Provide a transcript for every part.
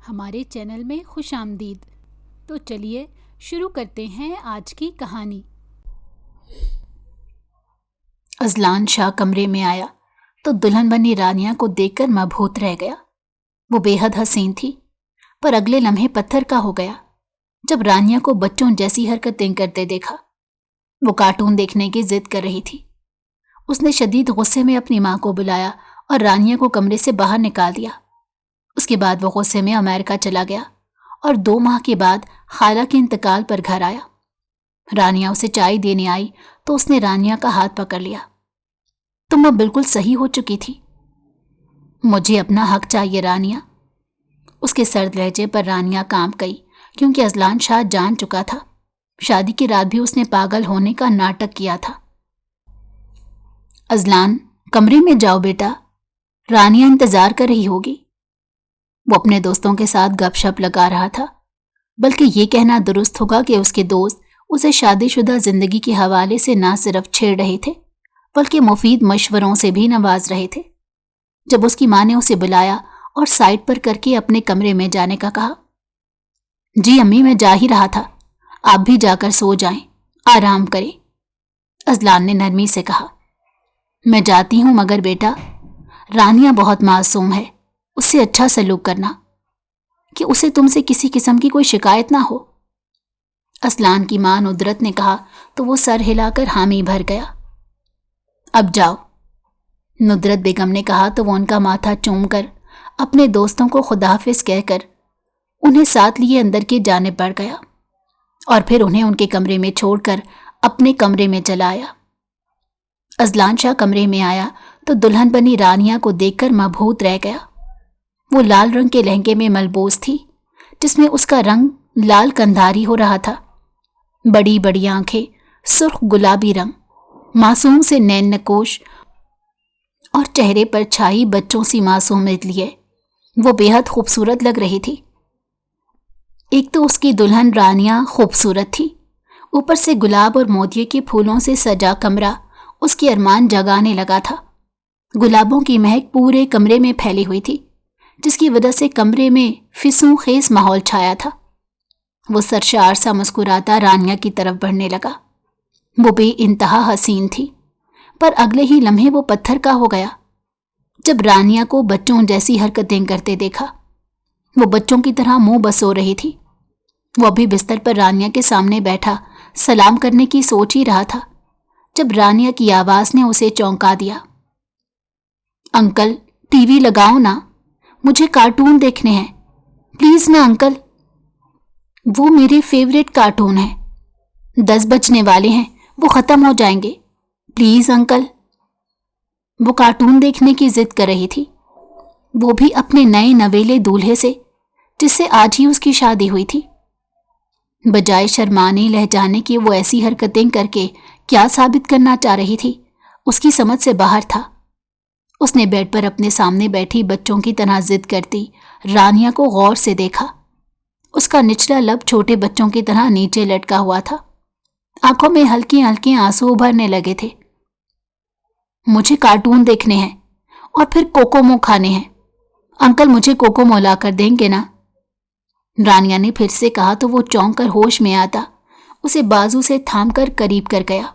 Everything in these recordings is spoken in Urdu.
ہمارے چینل میں خوش آمدید۔ تو چلیے شروع کرتے ہیں آج کی کہانی۔ اذلان شاہ کمرے میں آیا تو دلہن بنی رانیہ کو دیکھ کر مبہوت رہ گیا۔ وہ بے حد حسین تھی، پر اگلے لمحے پتھر کا ہو گیا جب رانیہ کو بچوں جیسی حرکتیں کرتے دیکھا۔ وہ کارٹون دیکھنے کی ضد کر رہی تھی۔ اس نے شدید غصے میں اپنی ماں کو بلایا اور رانیہ کو کمرے سے باہر نکال دیا۔ اس کے بعد وہ غصے میں امریکہ چلا گیا اور 2 ماہ کے بعد خالہ کے انتقال پر گھر آیا۔ رانیہ اسے چائے دینے آئی تو اس نے رانیہ کا ہاتھ پکڑ لیا۔ تم اب بالکل صحیح ہو چکی تھی۔ مجھے اپنا حق چاہیے رانیہ۔ اس کے سرد لہجے پر رانیہ کانپ گئی کیونکہ اذلان شاہ جان چکا تھا شادی کی رات بھی اس نے پاگل ہونے کا ناٹک کیا تھا۔ اذلان، کمرے میں جاؤ بیٹا، رانیہ انتظار کر رہی ہوگی۔ وہ اپنے دوستوں کے ساتھ گپ شپ لگا رہا تھا، بلکہ یہ کہنا درست ہوگا کہ اس کے دوست اسے شادی شدہ زندگی کے حوالے سے نہ صرف چھیڑ رہے تھے بلکہ مفید مشوروں سے بھی نواز رہے تھے۔ جب اس کی ماں نے اسے بلایا اور سائٹ پر کر کے اپنے کمرے میں جانے کا کہا، جی امی میں جا ہی رہا تھا، آپ بھی جا کر سو جائیں، آرام کریں۔ اذلان نے نرمی سے کہا، میں جاتی ہوں مگر بیٹا، رانیہ بہت معصوم ہے، اس سے اچھا سلوک کرنا کہ اسے تم سے کسی قسم کی کوئی شکایت نہ ہو۔ اذلان کی ماں ندرت نے کہا تو وہ سر ہلا کر حامی بھر گیا۔ اب جاؤ، ندرت بیگم نے کہا تو وہ ان کا ماتھا چوم کر اپنے دوستوں کو خداحافظ کہہ کر انہیں ساتھ لیے اندر کی جانب بڑھ گیا اور پھر انہیں ان کے کمرے میں چھوڑ کر اپنے کمرے میں چلا آیا۔ اذلان شاہ کمرے میں آیا تو دلہن بنی رانیہ کو دیکھ کر مبہوت رہ گیا۔ وہ لال رنگ کے لہنگے میں ملبوس تھی جس میں اس کا رنگ لال کندھاری ہو رہا تھا۔ بڑی بڑی آنکھیں، سرخ گلابی رنگ، معصوم سے نین نکوش اور چہرے پر چھائی بچوں سی معصومیت لیے وہ بے حد خوبصورت لگ رہی تھی۔ ایک تو اس کی دلہن رانیہ خوبصورت تھی، اوپر سے گلاب اور موتیے کے پھولوں سے سجا کمرہ اس کے ارمان جگانے لگا تھا۔ گلابوں کی مہک پورے کمرے میں پھیلی ہوئی تھی جس کی وجہ سے کمرے میں فسوں خیز ماحول چھایا تھا۔ وہ سرشار سا مسکراتا رانیہ کی طرف بڑھنے لگا۔ وہ بے انتہا حسین تھی، پر اگلے ہی لمحے وہ پتھر کا ہو گیا جب رانیہ کو بچوں جیسی حرکتیں کرتے دیکھا۔ وہ بچوں کی طرح منہ بسو رہی تھی۔ وہ ابھی بستر پر رانیہ کے سامنے بیٹھا سلام کرنے کی سوچ ہی رہا تھا جب رانیہ کی آواز نے اسے چونکا دیا۔ انکل، ٹی وی لگاؤ نا، مجھے کارٹون دیکھنے ہیں، پلیز نا انکل۔ وہ میرے فیوریٹ کارٹون ہیں، 10 بجنے والے ہیں، وہ ختم ہو جائیں گے، پلیز انکل۔ وہ کارٹون دیکھنے کی ضد کر رہی تھی، وہ بھی اپنے نئے نویلے دولہے سے جس سے آج ہی اس کی شادی ہوئی تھی۔ بجائے شرمانے لہجانے کی وہ ایسی حرکتیں کر کے کیا ثابت کرنا چاہ رہی تھی اس کی سمجھ سے باہر تھا۔ اس نے بیڈ پر اپنے سامنے بیٹھی بچوں کی طرح ضد کرتی رانیہ کو غور سے دیکھا۔ اس کا نچلا لب چھوٹے بچوں کی طرح نیچے لٹکا ہوا تھا، آنکھوں میں ہلکے ہلکے آنسو ابھرنے لگے تھے۔ مجھے کارٹون دیکھنے ہیں اور پھر کوکومو کھانے ہیں، انکل مجھے کوکومو لا کر دیں گے نا؟ رانیہ نے پھر سے کہا تو وہ چونک کر ہوش میں آتا اسے بازو سے تھام کر قریب کر گیا۔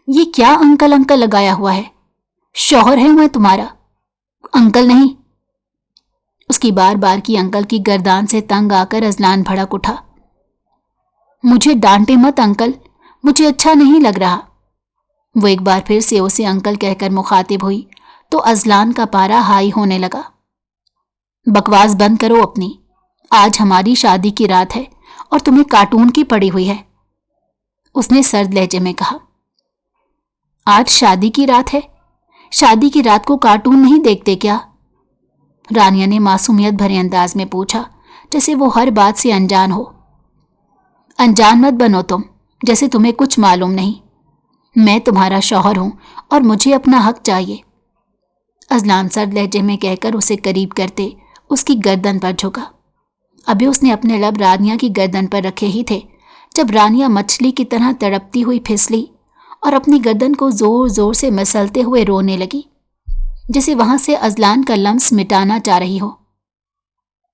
یہ کیا انکل انکل لگایا ہوا ہے؟ شوہر ہے میں تمہارا، انکل نہیں۔ اس کی بار بار کی انکل کی گردان سے تنگ آ کر اذلان بھڑک اٹھا۔ مجھے ڈانٹے مت انکل، مجھے اچھا نہیں لگ رہا۔ وہ ایک بار پھر سے اسے انکل کہہ کر مخاطب ہوئی تو اذلان کا پارا ہائی ہونے لگا۔ بکواس بند کرو اپنی، آج ہماری شادی کی رات ہے اور تمہیں کارٹون کی پڑی ہوئی ہے، اس نے سرد لہجے میں کہا۔ آج شادی کی رات ہے؟ شادی کی رات کو کارٹون نہیں دیکھتے کیا؟ رانیہ نے معصومیت بھرے انداز میں پوچھا جیسے وہ ہر بات سے انجان ہو۔ انجان مت بنو تم، جیسے تمہیں کچھ معلوم نہیں۔ میں تمہارا شوہر ہوں اور مجھے اپنا حق چاہیے، اذلان سرد لہجے میں کہہ کر اسے قریب کرتے اس کی گردن پر جھکا۔ ابھی اس نے اپنے لب رانیہ کی گردن پر رکھے ہی تھے جب رانیہ مچھلی کی طرح تڑپتی ہوئی پھسلی اور اپنی گردن کو زور زور سے مسلتے ہوئے رونے لگی جیسے وہاں سے اذلان کا لمس مٹانا چاہ رہی ہو۔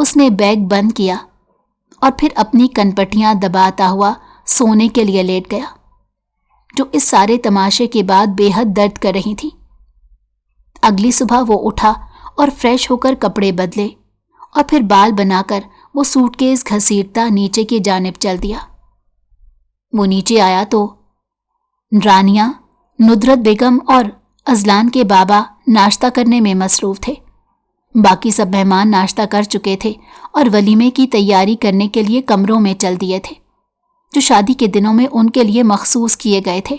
اس نے بیگ بند کیا اور پھر اپنی کنپٹیاں دباتا ہوا سونے کے لیے لیٹ گیا، جو اس سارے تماشے کے بعد بے حد درد کر رہی تھی۔ اگلی صبح وہ اٹھا اور فریش ہو کر کپڑے بدلے اور پھر بال بنا کر وہ سوٹ کیس گھسیٹتا نیچے کی جانب چل دیا۔ وہ نیچے آیا تو رانیہ، ندرت بیگم اور ازلان کے بابا ناشتہ کرنے میں مصروف تھے۔ باقی سب مہمان ناشتہ کر چکے تھے اور ولیمے کی تیاری کرنے کے لیے کمروں میں چل دیے تھے، جو شادی کے دنوں میں ان کے لیے مخصوص کیے گئے تھے۔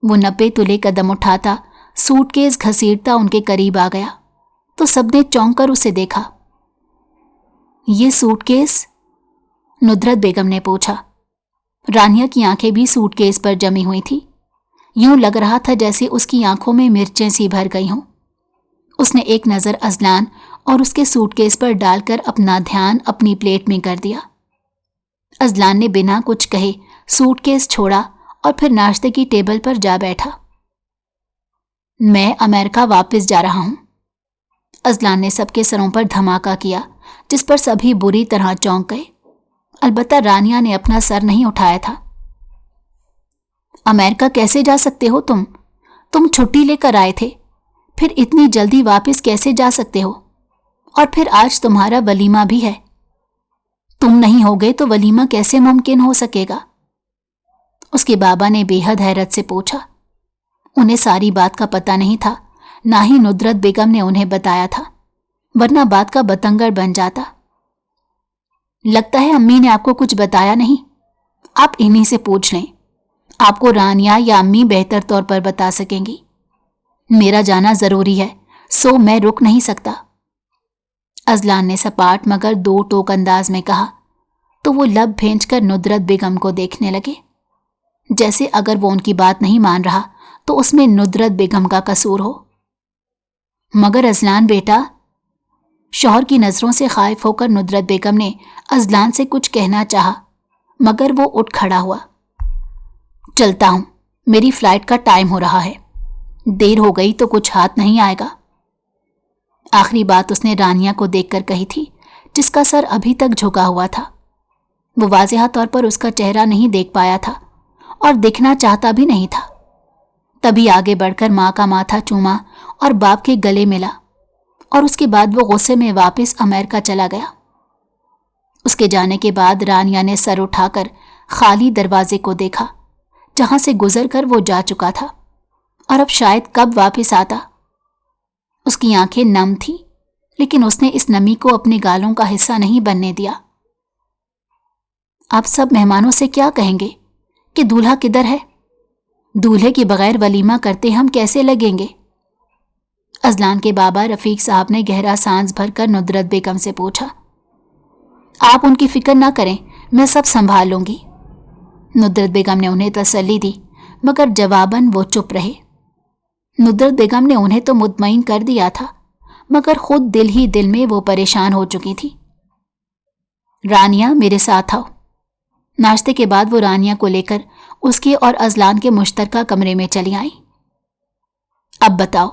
وہ 90 تلے قدم اٹھاتا سوٹ کیس گھسیٹتا ان کے قریب آ گیا تو سب نے چونک کر اسے دیکھا۔ یہ سوٹ کیس؟ ندرت بیگم نے پوچھا۔ رانیہ کی آنکھیں بھی سوٹ کیس پر جمی ہوئی تھی، یوں لگ رہا تھا جیسے اس کی آنکھوں میں مرچیں سی بھر گئی ہوں۔ اس نے ایک نظر ازلان اور اس کے سوٹ کیس پر ڈال کر اپنا دھیان اپنی پلیٹ میں کر دیا۔ ازلان نے بنا کچھ کہے سوٹ کیس چھوڑا اور پھر ناشتے کی ٹیبل پر جا بیٹھا۔ میں امریکہ واپس جا رہا ہوں۔ ازلان نے سب کے سروں پر دھماکہ کیا، جس پر سبھی بری طرح چونک گئے، البتہ رانیہ نے اپنا سر نہیں اٹھایا تھا۔ امریکہ کیسے جا سکتے ہو تم چھٹی لے کر آئے تھے، پھر اتنی جلدی واپس کیسے جا سکتے ہو؟ اور پھر آج تمہارا ولیمہ بھی ہے، تم نہیں ہوگے تو ولیمہ کیسے ممکن ہو سکے گا؟ اس کے بابا نے بے حد حیرت سے پوچھا۔ انہیں ساری بات کا پتہ نہیں تھا، نہ ہی ندرت بیگم نے انہیں بتایا تھا، ورنہ بات کا بتنگڑ بن جاتا۔ لگتا ہے امی نے آپ کو کچھ بتایا نہیں، آپ انہی سے پوچھ لیں، آپ کو رانیہ یا امی بہتر طور پر بتا سکیں گی۔ میرا جانا ضروری ہے، سو میں رک نہیں سکتا۔ ازلان نے سپاٹ مگر دو ٹوک انداز میں کہا تو وہ لب بھینچ کر ندرت بیگم کو دیکھنے لگے، جیسے اگر وہ ان کی بات نہیں مان رہا تو اس میں ندرت بیگم کا قصور ہو۔ مگر ازلان بیٹا، شوہر کی نظروں سے خائف ہو کر ندرت بیگم نے ازلان سے کچھ کہنا چاہا، مگر وہ اٹھ کھڑا ہوا۔ چلتا ہوں، میری فلائٹ کا ٹائم ہو رہا ہے، دیر ہو گئی تو کچھ ہاتھ نہیں آئے گا۔ آخری بات اس نے رانیہ کو دیکھ کر کہی تھی، جس کا سر ابھی تک جھکا ہوا تھا۔ وہ واضح طور پر اس کا چہرہ نہیں دیکھ پایا تھا اور دیکھنا چاہتا بھی نہیں تھا۔ تبھی آگے بڑھ کر ماں کا ماتھا چوما اور باپ کے گلے ملا، اور اس کے بعد وہ غصے میں واپس امریکہ چلا گیا۔ اس کے جانے کے بعد رانیہ نے سر اٹھا کر خالی دروازے کو دیکھا، جہاں سے گزر کر وہ جا چکا تھا، اور اب شاید کب واپس آتا۔ اس کی آنکھیں نم تھیں، لیکن اس نے اس نمی کو اپنے گالوں کا حصہ نہیں بننے دیا۔ آپ سب مہمانوں سے کیا کہیں گے کہ دولہا کدھر ہے؟ دولہے کے بغیر ولیمہ کرتے ہم کیسے لگیں گے؟ ازلان کے بابا رفیق صاحب نے گہرا سانس بھر کر ندرت بیگم سے پوچھا۔ آپ ان کی فکر نہ کریں، میں سب سنبھال لوں گی۔ ندرت بیگم نے انہیں تسلی دی، مگر جواباً وہ چپ رہے۔ ندرت بیگم نے انہیں تو مطمئن کر دیا تھا، مگر خود دل ہی دل میں وہ پریشان ہو چکی تھی۔ رانیہ، میرے ساتھ آؤ۔ ناشتے کے بعد وہ رانیہ کو لے کر اس کے اور ازلان کے مشترکہ کمرے میں چلی آئیں۔ اب بتاؤ،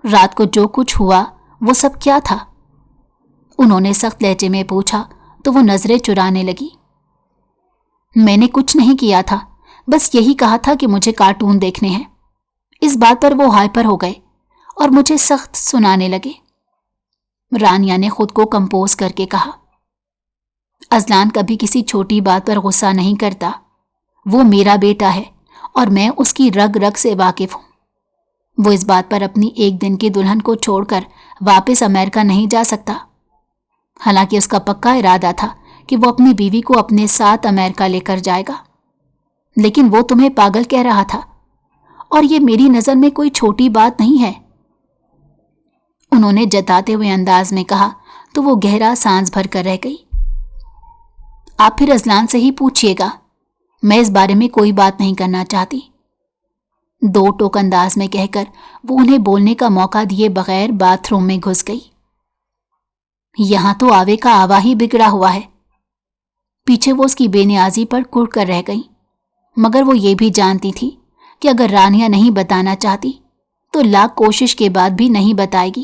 رات کو جو کچھ ہوا وہ سب کیا تھا؟ انہوں نے سخت لہجے میں پوچھا تو وہ نظریں چرانے لگی۔ میں نے کچھ نہیں کیا تھا، بس یہی کہا تھا کہ مجھے کارٹون دیکھنے ہیں۔ اس بات پر وہ ہائپر ہو گئے اور مجھے سخت سنانے لگے۔ رانیہ نے خود کو کمپوز کر کے کہا، ازلان کبھی کسی چھوٹی بات پر غصہ نہیں کرتا، وہ میرا بیٹا ہے اور میں اس کی رگ رگ سے واقف ہوں۔ وہ اس بات پر اپنی ایک دن کی دلہن کو چھوڑ کر واپس امریکہ نہیں جا سکتا، حالانکہ اس کا پکا ارادہ تھا کہ وہ اپنی بیوی کو اپنے ساتھ امریکہ لے کر جائے گا، لیکن وہ تمہیں پاگل کہہ رہا تھا، اور یہ میری نظر میں کوئی چھوٹی بات نہیں ہے۔ انہوں نے جتاتے ہوئے انداز میں کہا تو وہ گہرا سانس بھر کر رہ گئی۔ آپ پھر ازلان سے ہی پوچھئے گا، میں اس بارے میں کوئی بات نہیں کرنا چاہتی۔ دو ٹوک انداز میں کہہ کر وہ انہیں بولنے کا موقع دیے بغیر باتھ روم میں گھس گئی۔ یہاں تو آوے کا آوا ہی بگڑا ہوا ہے۔ پیچھے وہ اس کی بے نیازی پر کڑ کر رہ گئی، مگر وہ یہ بھی جانتی تھی کہ اگر رانیہ نہیں بتانا چاہتی تو لاکھ کوشش کے بعد بھی نہیں بتائے گی۔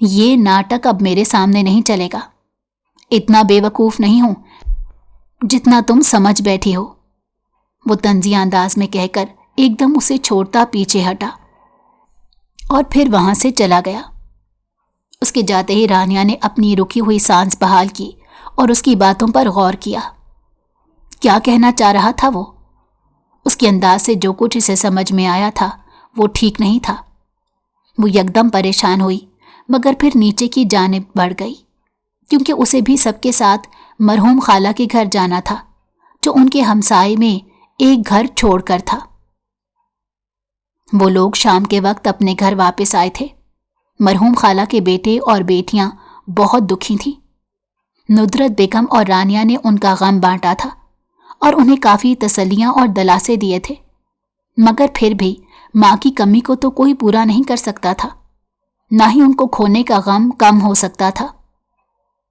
یہ ناٹک اب میرے سامنے نہیں چلے گا. اتنا بیوقوف نہیں ہوں جتنا تم سمجھ بیٹھی ہو. وہ طنزیہ انداز میں کہہ کر ایک دم اسے چھوڑتا پیچھے ہٹا اور پھر وہاں سے چلا گیا. اس کے جاتے ہی رانیہ نے اپنی رکی ہوئی سانس بحال کی اور اس کی باتوں پر غور کیا. کیا کہنا چاہ رہا تھا وہ؟ اس کے انداز سے جو کچھ اسے سمجھ میں آیا تھا وہ ٹھیک نہیں تھا. وہ یکدم پریشان ہوئی مگر پھر نیچے کی جانب بڑھ گئی کیونکہ اسے بھی سب کے ساتھ مرحوم خالہ کے گھر جانا تھا جو ان کے ہمسائے میں ایک گھر چھوڑ کر تھا. وہ لوگ شام کے وقت اپنے گھر واپس آئے تھے. مرحوم خالہ کے بیٹے اور بیٹیاں بہت دکھی تھیں. ندرت بیگم اور رانیہ نے ان کا غم بانٹا تھا اور انہیں کافی تسلیاں اور دلاسے دیے تھے مگر پھر بھی ماں کی کمی کو تو کوئی پورا نہیں کر سکتا تھا. نہ ہی ان کو کھونے کا غم کم ہو سکتا تھا.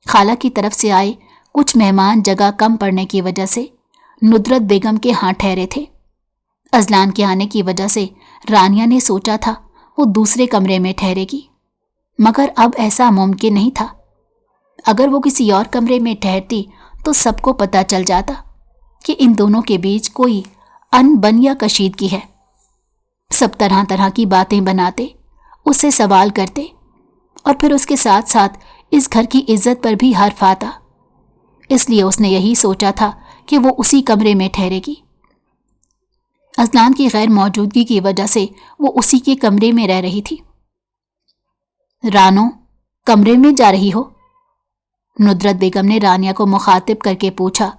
خالہ کی طرف سے آئے کچھ مہمان جگہ کم پڑنے کی وجہ سے ندرت بیگم کے ہاں ٹھہرے تھے. ازلان کے آنے کی وجہ سے رانیہ نے سوچا تھا وہ دوسرے کمرے میں ٹھہرے گی مگر اب ایسا ممکن نہیں تھا. اگر وہ کسی اور کمرے میں ٹھہرتی تو سب کو پتہ چل جاتا کہ ان دونوں کے بیچ کوئی ان بن یا کشیدگی ہے. سب طرح طرح کی باتیں بناتے، اس سے سوال کرتے اور پھر اس کے ساتھ ساتھ اس گھر کی عزت پر بھی حرف آتا. اس لیے اس نے یہی سوچا تھا کہ وہ اسی کمرے میں ٹھہرے گی. ازلان کی غیر موجودگی کی وجہ سے وہ اسی کے کمرے میں رہ رہی تھی. رانو، کمرے میں جا رہی ہو؟ ندرت بیگم نے رانیہ کو مخاطب کر کے پوچھا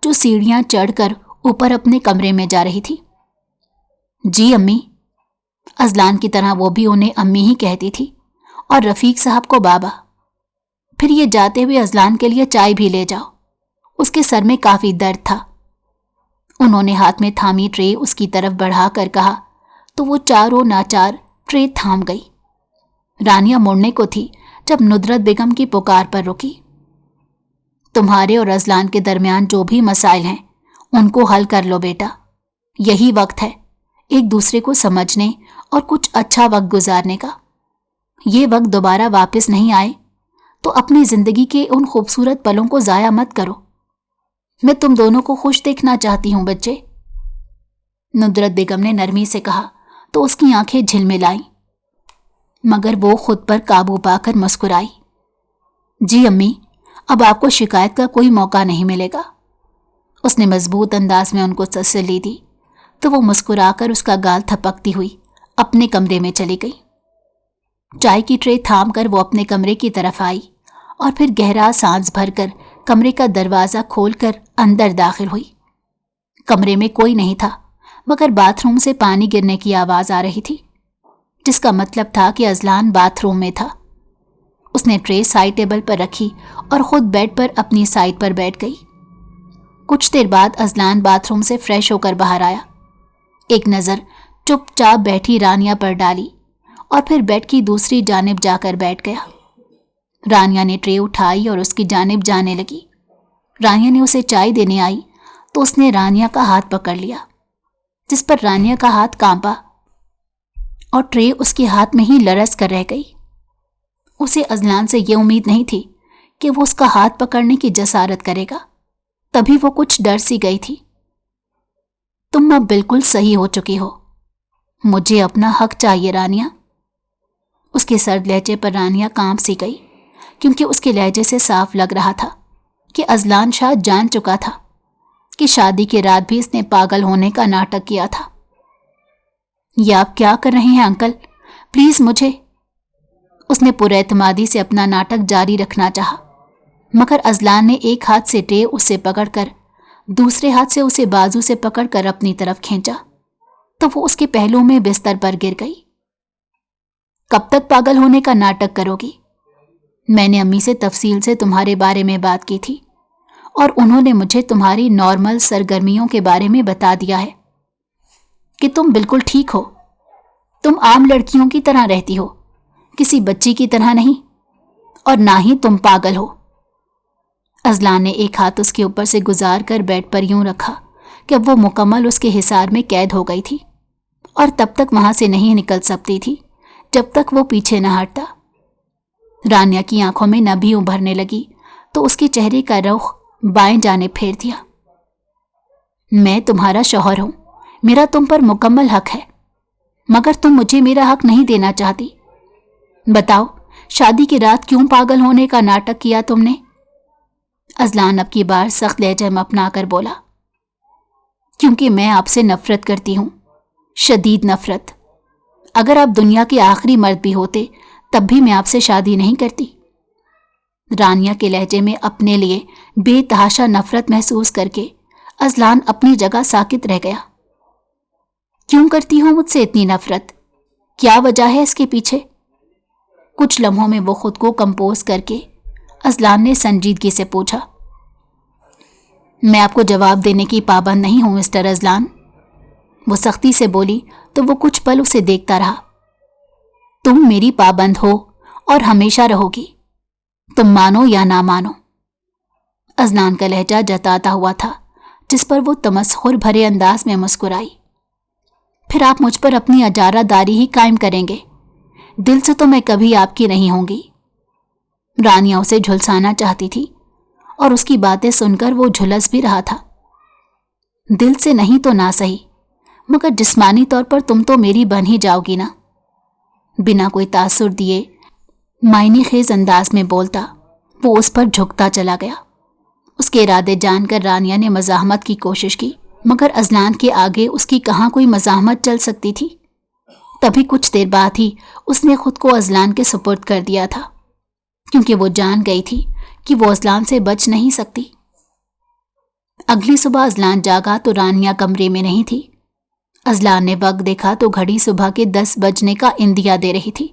جو سیڑھیاں چڑھ کر اوپر اپنے کمرے میں جا رہی تھی. جی امی. ازلان کی طرح وہ بھی انہیں امی ہی کہتی تھی اور رفیق صاحب کو بابا. پھر یہ جاتے ہوئے ازلان کے لیے چائے بھی لے جاؤ. اس کے سر میں کافی درد تھا. انہوں نے ہاتھ میں تھامی ٹرے اس کی طرف بڑھا کر کہا تو وہ چاروں ناچار ٹرے تھام گئی. رانیہ مڑنے کو تھی جب ندرت بیگم کی پکار پر رکی. تمہارے اور ازلان کے درمیان جو بھی مسائل ہیں ان کو حل کر لو بیٹا. یہی وقت ہے ایک دوسرے کو سمجھنے اور کچھ اچھا وقت گزارنے کا. یہ وقت دوبارہ واپس نہیں آئے تو اپنی زندگی کے ان خوبصورت پلوں کو ضائع مت کرو. میں تم دونوں کو خوش دیکھنا چاہتی ہوں بچے. ندرت بیگم نے نرمی سے کہا تو اس کی آنکھیں جھلملائیں مگر وہ خود پر قابو پا کر مسکرائی. جی امی، اب آپ کو شکایت کا کوئی موقع نہیں ملے گا. اس نے مضبوط انداز میں ان کو تسلی دی تو وہ مسکرا کر اس کا گال تھپکتی ہوئی اپنے کمرے میں چلی گئی. چائے کی ٹرے تھام کر وہ اپنے کمرے کی طرف آئی اور پھر گہرا سانس بھر کر کمرے کا دروازہ کھول کر اندر داخل ہوئی. کمرے میں کوئی نہیں تھا مگر باتھ روم سے پانی گرنے کی آواز آ رہی تھی جس کا مطلب تھا کہ ازلان باتھ روم میں تھا. اس نے ٹرے سائڈ ٹیبل پر رکھی اور خود بیڈ پر اپنی سائڈ پر بیٹھ گئی. کچھ دیر بعد ازلان باتھ روم سے فریش ہو کر باہر آیا. ایک نظر چپ چاپ بیٹھی رانیہ پر ڈالی اور پھر بیڈ کی دوسری جانب جا کر بیٹھ گیا. رانیہ نے ٹرے اٹھائی اور اس کی جانب جانے لگی. رانیہ نے اسے چائے دینے آئی تو اس نے رانیہ کا ہاتھ پکڑ لیا جس پر رانیہ کا ہاتھ کانپا اور ٹرے اس کے ہاتھ میں ہی لرز کر رہ گئی. اسے ازلان سے یہ امید نہیں تھی کہ وہ اس کا ہاتھ پکڑنے کی جسارت کرے گا. تبھی وہ کچھ ڈر سی گئی تھی. تم اب بالکل صحیح ہو چکی ہو. مجھے اپنا حق چاہیے رانیہ. اس کے سرد لہجے پر رانیہ کانپ سی گئی کیونکہ اس کے لہجے سے صاف لگ رہا تھا کہ ازلان شاید جان چکا تھا کہ شادی کی رات بھی اس نے پاگل ہونے کا ناٹک کیا تھا. یہ آپ کیا کر رہے ہیں انکل؟ پلیز مجھے. اس نے پورے اعتمادی سے اپنا ناٹک جاری رکھنا چاہا مگر ازلان نے ایک ہاتھ سے ٹرے اس سے پکڑ کر دوسرے ہاتھ سے اسے بازو سے پکڑ کر اپنی طرف کھینچا تو وہ اس کے پہلو میں بستر پر گر گئی. کب تک پاگل ہونے کا ناٹک کرو گی؟ میں نے امی سے تفصیل سے تمہارے بارے میں بات کی تھی اور انہوں نے مجھے تمہاری نارمل سرگرمیوں کے بارے میں بتا دیا ہے کہ تم بالکل ٹھیک ہو. تم عام لڑکیوں کی طرح رہتی ہو، کسی بچی کی طرح نہیں، اور نہ ہی تم پاگل ہو. ازلان نے ایک ہاتھ اس کے اوپر سے گزار کر بیڈ پر یوں رکھا کہ اب وہ مکمل اس کے حصار میں قید ہو گئی تھی اور تب تک وہاں سے نہیں نکل سکتی تھی جب تک وہ پیچھے نہ ہٹتا. رانیہ کی آنکھوں میں نبھی ابھرنے لگی تو اس کے چہرے کا رخ بائیں جانب پھیر دیا۔ میں تمہارا شوہر ہوں، میرا تم پر مکمل حق ہے، مگر تم مجھے میرا حق نہیں دینا چاہتی۔ بتاؤ، شادی کی رات کیوں پاگل ہونے کا ناٹک کیا تم نے؟ اذلان اب کی بار سخت لہجے میں اپنا کر بولا۔ کیونکہ میں آپ سے نفرت کرتی ہوں، شدید نفرت۔ اگر آپ دنیا کے آخری مرد بھی ہوتے تب بھی میں آپ سے شادی نہیں کرتی۔ رانیہ کے لہجے میں اپنے لیے بے تحاشا نفرت محسوس کر کے اذلان اپنی جگہ ساکت رہ گیا۔ کیوں کرتی ہوں مجھ سے اتنی نفرت؟ کیا وجہ ہے اس کے پیچھے؟ کچھ لمحوں میں وہ خود کو کمپوز کر کے اذلان نے سنجیدگی سے پوچھا۔ میں آپ کو جواب دینے کی پابند نہیں ہوں مسٹر اذلان، وہ سختی سے بولی تو وہ کچھ پل اسے دیکھتا رہا۔ تم میری پابند ہو اور ہمیشہ رہو گی، تم مانو یا نہ مانو۔ اذلان کا لہجہ جتاتا ہوا تھا جس پر وہ تمسخر بھرے انداز میں مسکرائی۔ پھر آپ مجھ پر اپنی اجارہ داری ہی قائم کریں گے، دل سے تو میں کبھی آپ کی نہیں ہوں گی۔ رانیہ اسے جھلسانا چاہتی تھی اور اس کی باتیں سن کر وہ جھلس بھی رہا تھا۔ دل سے نہیں تو نہ صحیح، مگر جسمانی طور پر تم تو میری بن ہی جاؤ گی نا۔ بنا کوئی تاثر دیے معنی خیز انداز میں بولتا وہ اس پر جھکتا چلا گیا۔ اس کے ارادے جان کر رانیہ نے مزاحمت کی کوشش کی، مگر اذلان کے آگے اس کی کہاں کوئی مزاحمت چل سکتی تھی۔ تبھی کچھ دیر بعد ہی اس نے خود کو اذلان کے سپرد کر دیا تھا، کیونکہ وہ جان گئی تھی کہ وہ اذلان سے بچ نہیں سکتی۔ اگلی صبح اذلان جاگا تو رانیہ کمرے میں نہیں تھی۔ اذلان نے وقت دیکھا تو گھڑی صبح کے 10 بجنے کا اندیا دے رہی تھی۔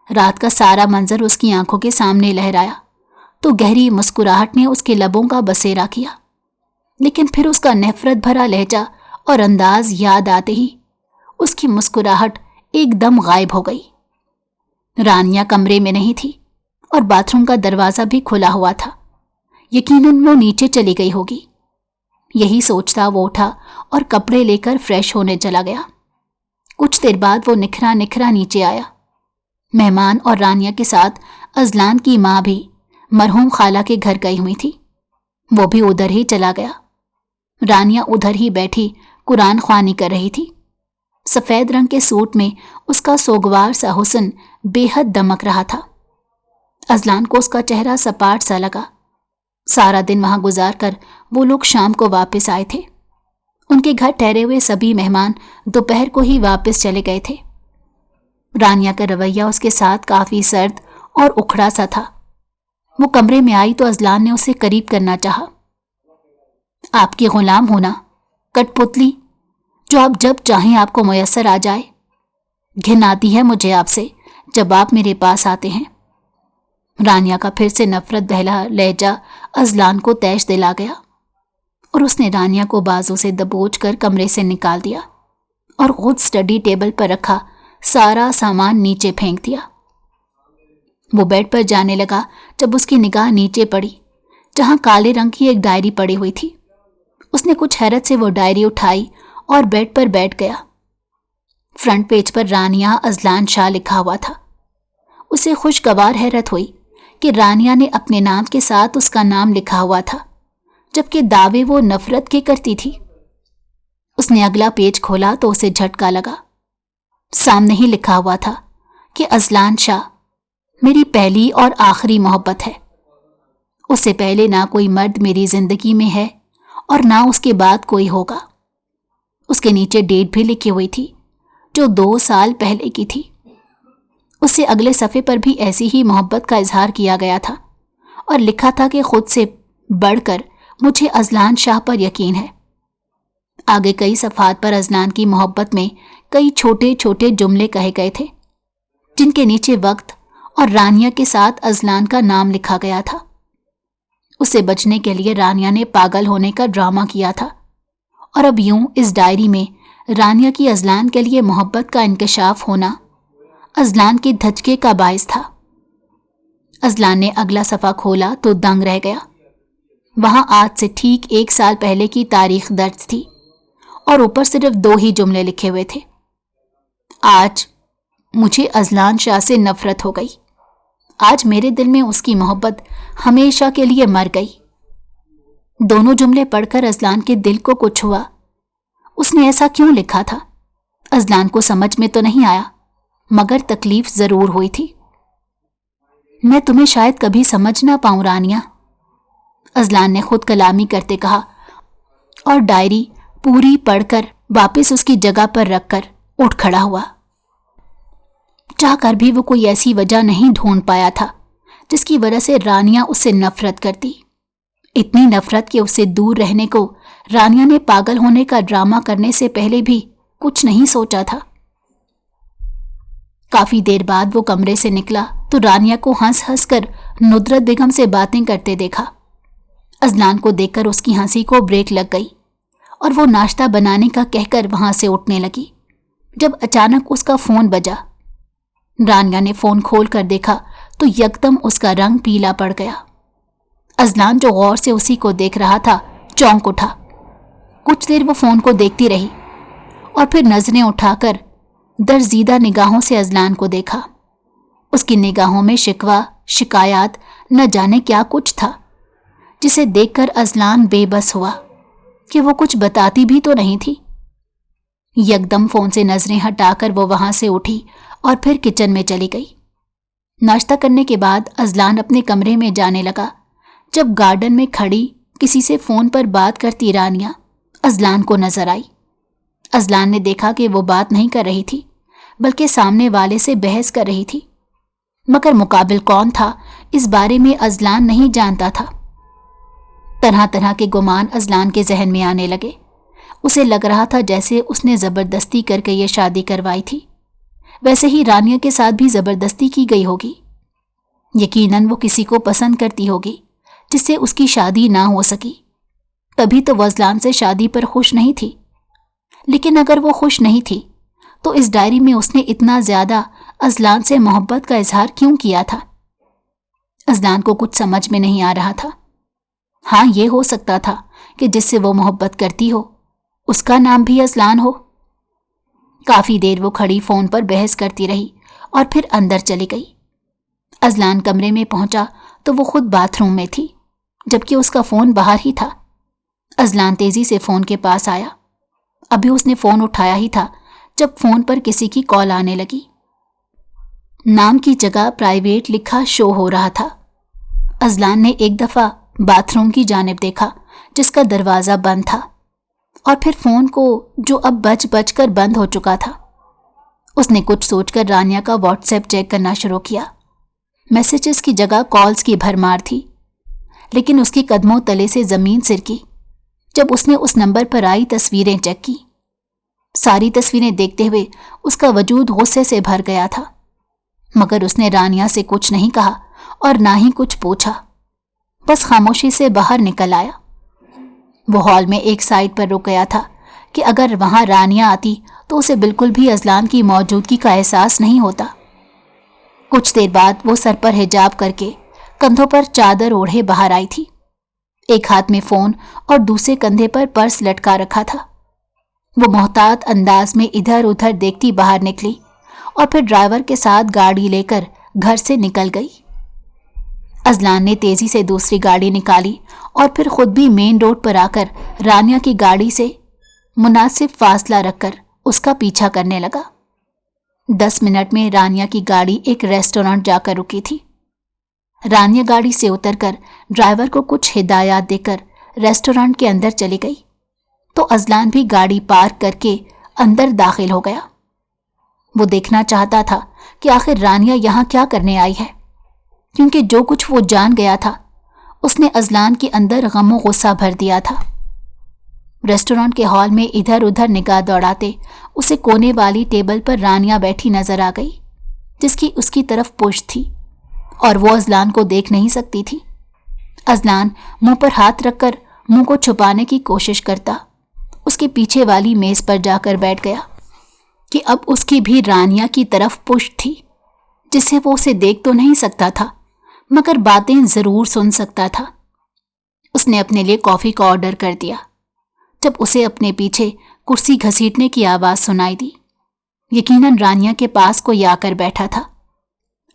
رات کا سارا منظر اس کی آنکھوں کے سامنے لہرایا تو گہری مسکراہٹ نے اس کے لبوں کا بسیرا کیا، لیکن پھر اس کا نفرت بھرا لہجہ اور انداز یاد آتے ہی اس کی مسکراہٹ ایک دم غائب ہو گئی۔ رانیہ کمرے میں نہیں تھی اور باتھ روم کا دروازہ بھی کھلا ہوا تھا۔ یقیناً وہ نیچے چلی گئی ہوگی۔ یہی سوچتا وہ اٹھا اور کپڑے لے کر فریش ہونے چلا گیا۔ کچھ دیر بعد وہ نکھرا نکھرا نیچے آیا۔ مہمان اور رانیہ کے ساتھ اذلان کی ماں بھی مرحوم خالہ کے گھر گئی ہوئی تھی، وہ بھی ادھر ہی چلا گیا۔ رانیہ ادھر ہی بیٹھی قرآن خوانی کر رہی تھی۔ سفید رنگ کے سوٹ میں اس کا سوگوار سا حسن بے حد دمک رہا تھا۔ اذلان کو اس کا چہرہ سپاٹ سا لگا۔ سارا دن وہاں گزار کر وہ لوگ شام کو واپس آئے تھے۔ ان کے گھر ٹھہرے ہوئے سبھی مہمان دوپہر کو ہی واپس چلے گئے تھے۔ رانیہ کا رویہ اس کے ساتھ کافی سرد اور اکھڑا سا تھا۔ وہ کمرے میں آئی تو اذلان نے اسے قریب کرنا چاہا۔ آپ کی غلام ہونا، کٹ پتلی، جو آپ جب چاہیں آپ کو میسر آ جائے۔ گھن آتی ہے مجھے آپ سے جب آپ میرے پاس آتے ہیں۔ رانیہ کا پھر سے نفرت بہلا لہجہ اذلان کو تیش دلا گیا اور اس نے رانیہ کو بازو سے دبوچ کر کمرے سے نکال دیا اور خود اسٹڈی ٹیبل پر رکھا سارا سامان نیچے پھینک دیا۔ وہ بیڈ پر جانے لگا جب اس کی نگاہ نیچے پڑی جہاں کالے رنگ کی ایک ڈائری پڑی ہوئی تھی۔ اس نے کچھ حیرت سے وہ ڈائری اٹھائی اور بیڈ پر بیٹھ گیا۔ فرنٹ پیج پر رانیہ اذلان شاہ لکھا ہوا تھا۔ اسے خوشگوار حیرت ہوئی کہ رانیہ نے اپنے نام کے ساتھ اس کا نام لکھا ہوا تھا، جبکہ دعوے وہ نفرت کے کرتی تھی۔ اس نے اگلا پیج کھولا تو اسے جھٹکا لگا۔ سامنے ہی لکھا ہوا تھا کہ اذلان شاہ میری پہلی اور آخری محبت ہے۔ اس سے پہلے نہ کوئی مرد میری زندگی میں ہے اور نہ اس کے بعد کوئی ہوگا۔ اس کے نیچے ڈیٹ بھی لکھی ہوئی تھی جو 2 سال پہلے کی تھی۔ اس سے اگلے صفحے پر بھی ایسی ہی محبت کا اظہار کیا گیا تھا اور لکھا تھا کہ خود سے بڑھ کر مجھے اذلان شاہ پر یقین ہے۔ آگے کئی صفحات پر اذلان کی محبت میں کئی چھوٹے چھوٹے جملے کہے گئے تھے جن کے نیچے وقت اور رانیہ کے ساتھ اذلان کا نام لکھا گیا تھا۔ اسے بچنے کے لیے رانیہ نے پاگل ہونے کا ڈرامہ کیا تھا اور اب یوں اس ڈائری میں رانیہ کی اذلان کے لیے محبت کا انکشاف ہونا اذلان کے دھچکے کا باعث تھا۔ اذلان نے اگلا صفحہ کھولا تو دنگ رہ گیا۔ وہاں آج سے ٹھیک 1 سال پہلے کی تاریخ درج تھی اور اوپر صرف 2 ہی جملے لکھے ہوئے تھے۔ آج مجھے اذلان شاہ سے نفرت ہو گئی۔ آج میرے دل میں اس کی محبت ہمیشہ کے لیے مر گئی۔ دونوں جملے پڑھ کر اذلان کے دل کو کچھ ہوا۔ اس نے ایسا کیوں لکھا تھا؟ اذلان کو سمجھ میں تو نہیں آیا، مگر تکلیف ضرور ہوئی تھی۔ میں تمہیں شاید کبھی سمجھ نہ پاؤں رانیہ، اذلان نے خود کلامی کرتے کہا، اور ڈائری پوری پڑھ کر واپس اس کی جگہ پر رکھ کر اٹھ کھڑا ہوا۔ چاہ کر بھی وہ کوئی ایسی وجہ نہیں ڈھونڈ پایا تھا جس کی وجہ سے رانیہ اس سے نفرت کرتی، اتنی نفرت کہ اس سے دور رہنے کو رانیہ نے پاگل ہونے کا ڈرامہ کرنے سے پہلے بھی کچھ نہیں سوچا تھا۔ کافی دیر بعد وہ کمرے سے نکلا تو رانیہ کو ہنس ہنس کر ندرت بیگم سے باتیں کرتے دیکھا۔ اذلان کو دیکھ کر اس کی ہنسی کو بریک لگ گئی اور وہ ناشتہ بنانے کا کہہ کر وہاں سے اٹھنے لگی، جب اچانک اس کا فون بجا۔ رانیہ نے فون کھول کر دیکھا تو یکدم اس کا رنگ پیلا پڑ گیا۔ اذلان جو غور سے اسی کو دیکھ رہا تھا چونک اٹھا۔ کچھ دیر وہ فون کو دیکھتی رہی اور پھر نظریں اٹھا کر درزیدہ نگاہوں سے اذلان کو دیکھا۔ اس کی نگاہوں میں شکوہ، شکایات، نہ جانے کیا کچھ تھا، جسے دیکھ کر اذلان بے بس ہوا کہ وہ کچھ بتاتی بھی تو نہیں تھی۔ یکدم فون سے نظریں ہٹا کر وہ وہاں سے اٹھی اور پھر کچن میں چلی گئی۔ ناشتہ کرنے کے بعد اذلان اپنے کمرے میں جانے لگا، جب گارڈن میں کھڑی کسی سے فون پر بات کرتی رانیہ اذلان کو نظر آئی۔ اذلان نے دیکھا کہ وہ بات نہیں کر رہی تھی بلکہ سامنے والے سے بحث کر رہی تھی، مگر مقابل کون تھا اس بارے میں اذلان نہیں جانتا تھا۔ طرح طرح کے گمان اذلان کے ذہن میں آنے لگے۔ اسے لگ رہا تھا جیسے اس نے زبردستی کر کے یہ شادی کروائی تھی، ویسے ہی رانیہ کے ساتھ بھی زبردستی کی گئی ہوگی۔ یقیناً وہ کسی کو پسند کرتی ہوگی جس سے اس کی شادی نہ ہو سکی، تبھی تو وہ اذلان سے شادی پر خوش نہیں تھی۔ لیکن اگر وہ خوش نہیں تھی تو اس ڈائری میں اس نے اتنا زیادہ اذلان سے محبت کا اظہار کیوں کیا تھا؟ اذلان کو کچھ سمجھ میں نہیں آ رہا تھا۔ ہاں، یہ ہو سکتا تھا کہ جس سے وہ محبت کرتی ہو اس کا نام بھی اذلان ہو۔ کافی دیر وہ کھڑی فون پر بحث کرتی رہی اور پھر اندر چلی گئی۔ اذلان کمرے میں پہنچا تو وہ خود باتھ روم میں تھی، جبکہ اس کا فون باہر ہی تھا۔ اذلان تیزی سے فون کے پاس آیا۔ ابھی اس نے فون اٹھایا ہی تھا جب فون پر کسی کی کال آنے لگی۔ نام کی جگہ پرائیویٹ لکھا شو ہو رہا تھا۔ اذلان نے ایک دفعہ باتھ روم کی جانب دیکھا جس کا دروازہ بند تھا، اور پھر فون کو جو اب بج بج کر بند ہو چکا تھا۔ اس نے کچھ سوچ کر رانیہ کا واٹس ایپ چیک کرنا شروع کیا۔ میسیجز کی جگہ کالز کی بھرمار تھی، لیکن اس کی قدموں تلے سے زمین سرکی جب اس نے اس نمبر پر آئی تصویریں چیک کی۔ ساری تصویریں دیکھتے ہوئے اس کا وجود غصے سے بھر گیا تھا، مگر اس نے رانیہ سے کچھ نہیں کہا اور نہ ہی کچھ پوچھا، بس خاموشی سے باہر نکل آیا۔ وہ ہال میں ایک سائڈ پر رک گیا تھا کہ اگر وہاں رانیہ آتی تو اسے بالکل بھی اذلان کی موجودگی کا احساس نہیں ہوتا۔ کچھ دیر بعد وہ سر پر حجاب کر کے کندھوں پر چادر اوڑھے باہر آئی تھی۔ ایک ہاتھ میں فون اور دوسرے کندھے پر پرس لٹکا رکھا تھا۔ وہ محتاط انداز میں ادھر ادھر دیکھتی باہر نکلی اور پھر ڈرائیور کے ساتھ گاڑی لے کر گھر سے نکل گئی۔ اذلان نے تیزی سے دوسری گاڑی نکالی اور پھر خود بھی مین روڈ پر آ کر رانیہ کی گاڑی سے مناسب فاصلہ رکھ کر اس کا پیچھا کرنے لگا۔ 10 منٹ میں رانیہ کی گاڑی ایک ریسٹورانٹ جا کر رکی تھی۔ رانیہ گاڑی سے اتر کر ڈرائیور کو کچھ ہدایات دے کر ریسٹورانٹ کے اندر چلی گئی تو اذلان بھی گاڑی پارک کر کے اندر داخل ہو گیا۔ وہ دیکھنا چاہتا تھا کہ آخر رانیہ یہاں کیا کرنے آئی ہے، کیونکہ جو کچھ وہ جان گیا تھا اس نے اذلان کے اندر غم و غصہ بھر دیا تھا۔ ریسٹورانٹ کے ہال میں ادھر ادھر نگاہ دوڑاتے اسے کونے والی ٹیبل پر رانیہ بیٹھی نظر آ گئی، جس کی اس کی طرف پشت تھی اور وہ اذلان کو دیکھ نہیں سکتی تھی۔ اذلان منہ پر ہاتھ رکھ کر منہ کو چھپانے کی کوشش کرتا اس کے پیچھے والی میز پر جا کر بیٹھ گیا کہ اب اس کی بھی رانیہ کی طرف پشت تھی، جس سے وہ اسے دیکھ تو نہیں سکتا تھا مگر باتیں ضرور سن سکتا تھا۔ اس نے اپنے لیے کافی کا آرڈر کر دیا جب اسے اپنے پیچھے کرسی گھسیٹنے کی آواز سنائی دی۔ یقیناً رانیہ کے پاس کوئی آ کر بیٹھا تھا۔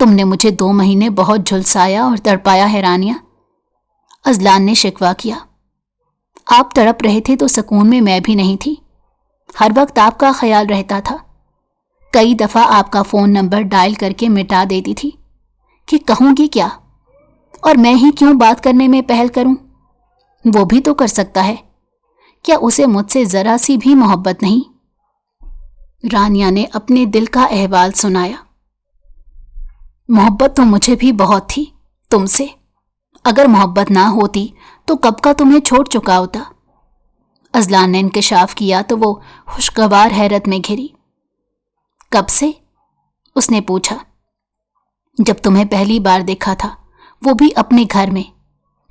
تم نے مجھے 2 مہینے بہت جھلسایا اور تڑپایا ہے رانیہ، اذلان نے شکوہ کیا۔ آپ تڑپ رہے تھے تو سکون میں بھی نہیں تھی، ہر وقت آپ کا خیال رہتا تھا۔ کئی دفعہ آپ کا فون نمبر ڈائل کر کے مٹا دیتی تھی کہ کہوں گی کیا، اور میں ہی کیوں بات کرنے میں پہل کروں؟ وہ بھی تو کر سکتا ہے، کیا اسے مجھ سے ذرا سی بھی محبت نہیں؟ رانیہ نے اپنے دل کا احوال سنایا۔ محبت تو مجھے بھی بہت تھی تم سے، اگر محبت نہ ہوتی تو کب کا تمہیں چھوڑ چکا ہوتا۔ اذلان نے انکشاف کیا تو وہ خوشگوار حیرت میں گھری۔ کب سے؟ اس نے پوچھا۔ جب تمہیں پہلی بار دیکھا تھا، وہ بھی اپنے گھر میں،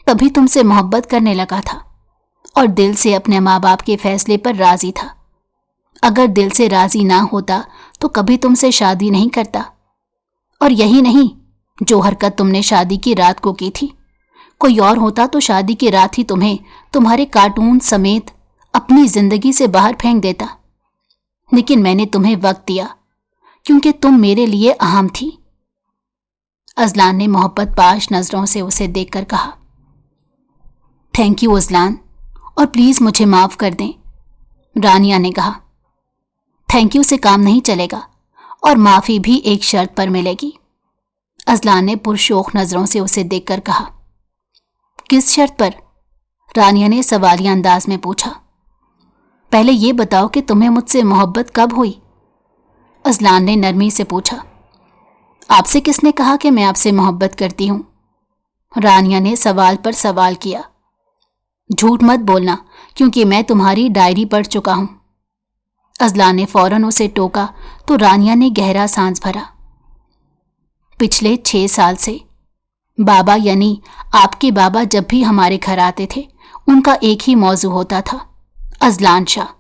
تبھی تم سے محبت کرنے لگا تھا اور دل سے اپنے ماں باپ کے فیصلے پر راضی تھا۔ اگر دل سے راضی نہ ہوتا تو کبھی تم سے شادی نہیں کرتا۔ اور یہی نہیں، جو حرکت تم نے شادی کی رات کو کی تھی، کوئی اور ہوتا تو شادی کی رات ہی تمہیں تمہارے کارٹون سمیت اپنی زندگی سے باہر پھینک دیتا، لیکن میں نے تمہیں وقت دیا کیونکہ تم میرے لیے اہم تھی۔ اذلان نے محبت پاش نظروں سے اسے دیکھ کر کہا۔ تھینک یو اذلان، اور پلیز مجھے معاف کر دیں، رانیہ نے کہا۔ تھینک یو سے کام نہیں چلے گا، اور معافی بھی ایک شرط پر ملے گی، اذلان نے پرشوق نظروں سے اسے دیکھ کر کہا۔ کس شرط پر؟ رانیہ نے سوالیہ انداز میں پوچھا۔ پہلے یہ بتاؤ کہ تمہیں مجھ سے محبت کب ہوئی؟ اذلان نے نرمی سے پوچھا۔ آپ سے کس نے کہا کہ میں آپ سے محبت کرتی ہوں؟ رانیہ نے سوال پر سوال کیا۔ جھوٹ مت بولنا، کیونکہ میں تمہاری ڈائری پڑھ چکا ہوں۔ اذلان نے فوراً اسے ٹوکا تو رانیہ نے گہرا سانس بھرا۔ پچھلے 6 سال سے بابا، یعنی آپ کے بابا، جب بھی ہمارے گھر آتے تھے ان کا ایک ہی موضوع ہوتا تھا، اذلان شاہ،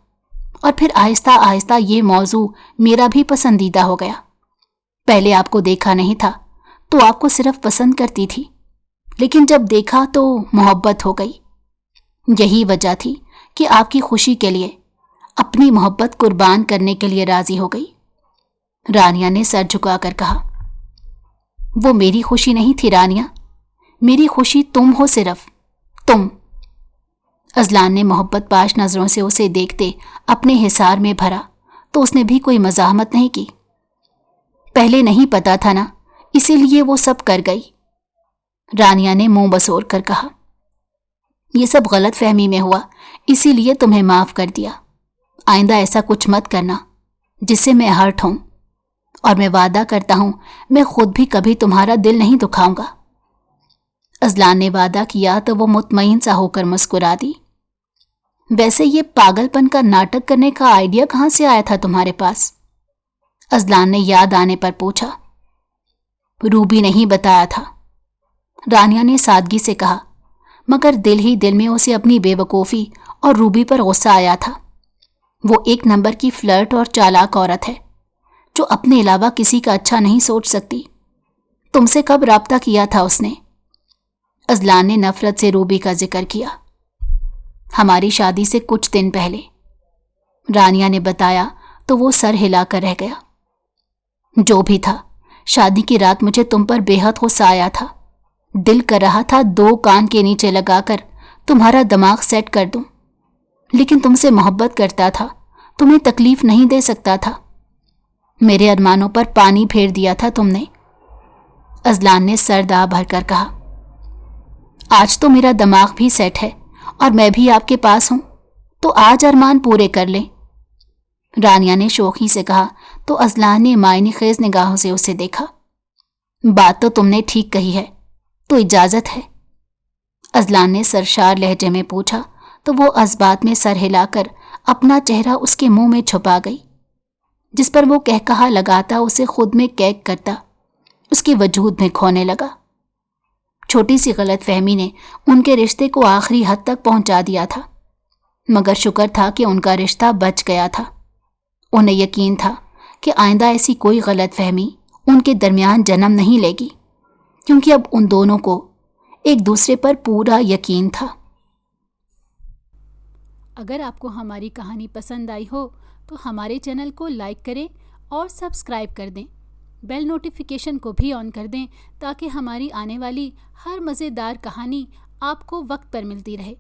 اور پھر آہستہ آہستہ یہ موضوع میرا بھی پسندیدہ ہو گیا۔ پہلے آپ کو دیکھا نہیں تھا تو آپ کو صرف پسند کرتی تھی، لیکن جب دیکھا تو محبت ہو گئی۔ یہی وجہ تھی کہ آپ کی خوشی کے لیے اپنی محبت قربان کرنے کے لیے راضی ہو گئی، رانیہ نے سر جھکا کر کہا۔ وہ میری خوشی نہیں تھی رانیہ، میری خوشی تم ہو، صرف تم۔ اذلان نے محبت پاش نظروں سے اسے دیکھتے اپنے حصار میں بھرا تو اس نے بھی کوئی مزاحمت نہیں کی۔ پہلے نہیں پتا تھا نا، اسی لیے وہ سب کر گئی، رانیہ نے منہ بسور کر کہا۔ یہ سب غلط فہمی میں ہوا، اسی لیے تمہیں معاف کر دیا۔ آئندہ ایسا کچھ مت کرنا جس سے میں ہرٹ ہوں، اور میں وعدہ کرتا ہوں میں خود بھی کبھی تمہارا دل نہیں دکھاؤں گا۔ اذلان نے وعدہ کیا تو وہ مطمئن سا ہو کر مسکرا دی۔ ویسے یہ پاگل پن کا ناٹک کرنے کا آئیڈیا کہاں سے آیا تھا تمہارے پاس؟ اذلان نے یاد آنے پر پوچھا۔ روبی نہیں بتایا تھا، رانیہ نے سادگی سے کہا، مگر دل ہی دل میں اسے اپنی بے وقوفی اور روبی پر غصہ آیا تھا۔ وہ 1 نمبر کی فلرٹ اور چالاک عورت ہے جو اپنے علاوہ کسی کا اچھا نہیں سوچ سکتی۔ تم سے کب رابطہ کیا تھا اس نے؟ اذلان نے نفرت سے روبی کا ذکر کیا۔ ہماری شادی سے کچھ دن پہلے، رانیہ نے بتایا تو وہ سر ہلا کر رہ گیا۔ جو بھی تھا، شادی کی رات مجھے تم پر بے حد غصہ آیا تھا، دل کر رہا تھا 2 کان کے نیچے لگا کر تمہارا دماغ سیٹ کر دوں، لیکن تم سے محبت کرتا تھا، تمہیں تکلیف نہیں دے سکتا تھا۔ میرے ارمانوں پر پانی پھیر دیا تھا تم نے، اذلان نے سر دبا بھر کر کہا۔ آج تو میرا دماغ بھی سیٹ ہے اور میں بھی آپ کے پاس ہوں، تو آج ارمان پورے کر لیں، رانیہ نے شوخی سے کہا تو اذلان نے معنی خیز نگاہوں سے اسے دیکھا۔ بات تو تم نے ٹھیک کہی ہے، تو اجازت ہے؟ اذلان نے سرشار لہجے میں پوچھا تو وہ اس بات میں سر ہلا کر اپنا چہرہ اس کے منہ میں چھپا گئی، جس پر وہ کہا لگاتا اسے خود میں کیک کرتا اس کے وجود میں کھونے لگا۔ چھوٹی سی غلط فہمی نے ان کے رشتے کو آخری حد تک پہنچا دیا تھا، مگر شکر تھا کہ ان کا رشتہ بچ گیا تھا۔ انہیں یقین تھا کہ آئندہ ایسی کوئی غلط فہمی ان کے درمیان جنم نہیں لے گی، کیونکہ اب ان دونوں کو ایک دوسرے پر پورا یقین تھا۔ اگر آپ کو ہماری کہانی پسند آئی ہو تو ہمارے چینل کو لائک کریں اور سبسکرائب کر دیں۔ بیل نوٹیفیکیشن کو بھی آن کر دیں تاکہ ہماری آنے والی ہر مزیدار کہانی آپ کو وقت پر ملتی رہے۔